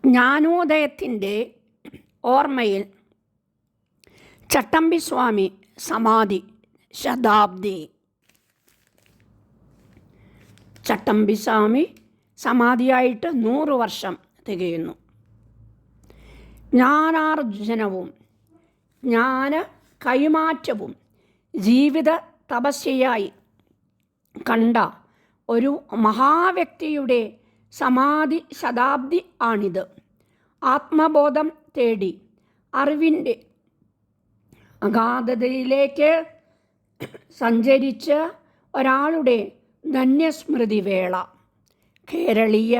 ജ്ഞാനോദയത്തിൻ്റെ ഓർമ്മയിൽ ചട്ടമ്പിസ്വാമി സമാധി ശതാബ്ദി. ചട്ടമ്പിസ്വാമി സമാധിയായിട്ട് 100 വർഷം തികയുന്നു. ജ്ഞാനാർജനവും ജ്ഞാന കൈമാറ്റവും ജീവിത തപസ്യയായി കണ്ട ഒരു മഹാവ്യക്തിയുടെ സമാധി ശതാബ്ദി ആണിത്. ആത്മബോധം തേടി അറിവിൻ്റെ അഗാധതയിലേക്ക് സഞ്ചരിച്ച ഒരാളുടെ ധന്യസ്മൃതി വേള. കേരളീയ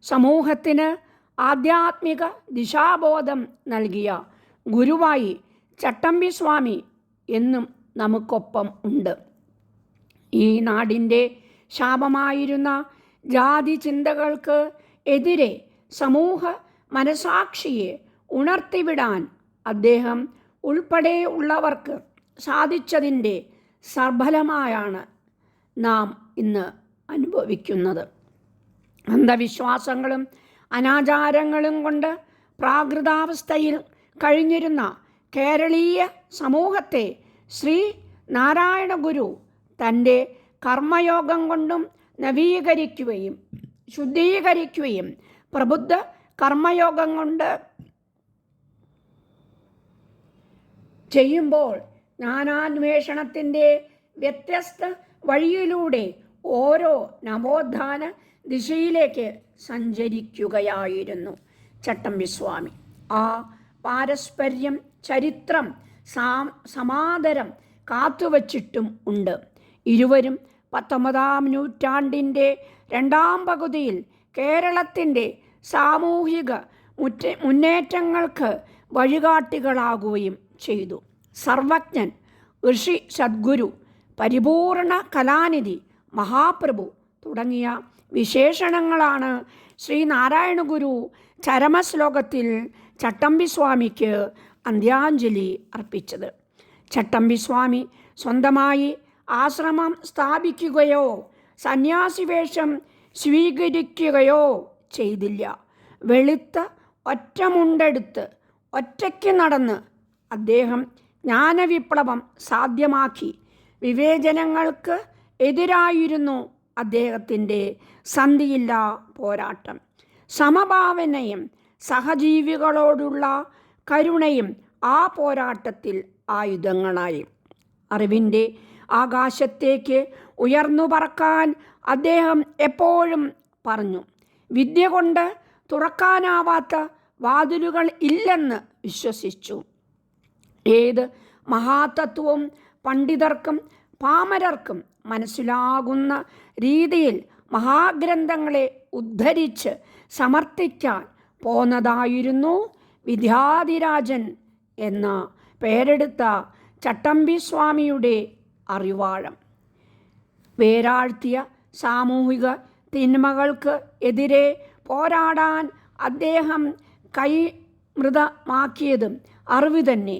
സമൂഹത്തിന് ആധ്യാത്മിക ദിശാബോധം നൽകിയ ഗുരുവായി ചട്ടമ്പിസ്വാമി എന്നും നമുക്കൊപ്പം ഉണ്ട്. ഈ നാടിൻ്റെ ശാപമായിരുന്ന ജാതി ചിന്തകൾക്ക് എതിരെ സമൂഹ മനസാക്ഷിയെ ഉണർത്തിവിടാൻ അദ്ദേഹം ഉൾപ്പെടെയുള്ളവർക്ക് സാധിച്ചതിൻ്റെ സഫലമായാണ് നാം ഇന്ന് അനുഭവിക്കുന്നത്. അന്ധവിശ്വാസങ്ങളും അനാചാരങ്ങളും കൊണ്ട് പ്രാകൃതാവസ്ഥയിൽ കഴിഞ്ഞിരുന്ന കേരളീയ സമൂഹത്തെ ശ്രീ നാരായണ ഗുരു തൻ്റെ കർമ്മയോഗം കൊണ്ടും നവീകരിക്കുകയും ശുദ്ധീകരിക്കുകയും പ്രബുദ്ധ കർമ്മയോഗം കൊണ്ട് ചെയ്യുമ്പോൾ ജ്ഞാനാന്വേഷണത്തിൻ്റെ വ്യത്യസ്ത വഴിയിലൂടെ ഓരോ നവോത്ഥാന ദിശയിലേക്ക് സഞ്ചരിക്കുകയായിരുന്നു ചട്ടമ്പിസ്വാമി. ആ പാരസ്പര്യം ചരിത്രം സമാദരം കാത്തുവച്ചിട്ടും ഉണ്ട്. ഇരുവരും 19-ാം നൂറ്റാണ്ടിൻ്റെ 2ാം പകുതിയിൽ കേരളത്തിൻ്റെ സാമൂഹിക മുന്നേറ്റങ്ങൾക്ക് വഴികാട്ടികളാകുകയും ചെയ്തു. സർവജ്ഞൻ, ഋഷി, സദ്ഗുരു, പരിപൂർണ കലാനിധി, മഹാപ്രഭു തുടങ്ങിയ വിശേഷണങ്ങളാണ് ശ്രീനാരായണ ഗുരു ചരമശ്ലോകത്തിൽ ചട്ടമ്പിസ്വാമിക്ക് അന്ത്യാഞ്ജലി അർപ്പിച്ചത്. ചട്ടമ്പിസ്വാമി സ്വന്തമായി ആശ്രമം സ്ഥാപിക്കുകയോ സന്യാസിവേഷം സ്വീകരിക്കുകയോ ചെയ്തില്ല. വെളുത്ത ഒറ്റമുണ്ടെടുത്ത് ഒറ്റയ്ക്ക് നടന്ന് അദ്ദേഹം ജ്ഞാനവിപ്ലവം സാധ്യമാക്കി. വിവേചനങ്ങൾക്ക് എതിരായിരുന്നു അദ്ദേഹത്തിൻ്റെ സന്ധിയില്ലാ പോരാട്ടം. സമഭാവനയും സഹജീവികളോടുള്ള കരുണയും ആ പോരാട്ടത്തിൽ ആയുധങ്ങളായി. അറിവിൻ്റെ ആകാശത്തേക്ക് ഉയർന്നു പറക്കാൻ അദ്ദേഹം എപ്പോഴും പറഞ്ഞു. വിദ്യ കൊണ്ട് തുറക്കാനാവാത്ത വാതിലുകൾ ഇല്ലെന്ന് വിശ്വസിച്ചു. ഏത് മഹാതത്വവും പണ്ഡിതർക്കും പാമരർക്കും മനസ്സിലാകുന്ന രീതിയിൽ മഹാഗ്രന്ഥങ്ങളെ ഉദ്ധരിച്ച് സമർത്ഥിക്കാൻ പോന്നതായിരുന്നു വിദ്യാധിരാജൻ എന്ന പേരെടുത്ത ചട്ടമ്പിസ്വാമിയുടെ അറിവാഴം. വേരാഴ്ത്തിയ സാമൂഹിക തിന്മകൾക്ക് എതിരെ പോരാടാൻ അദ്ദേഹം കൈമൃതമാക്കിയതും അറിവ് തന്നെ.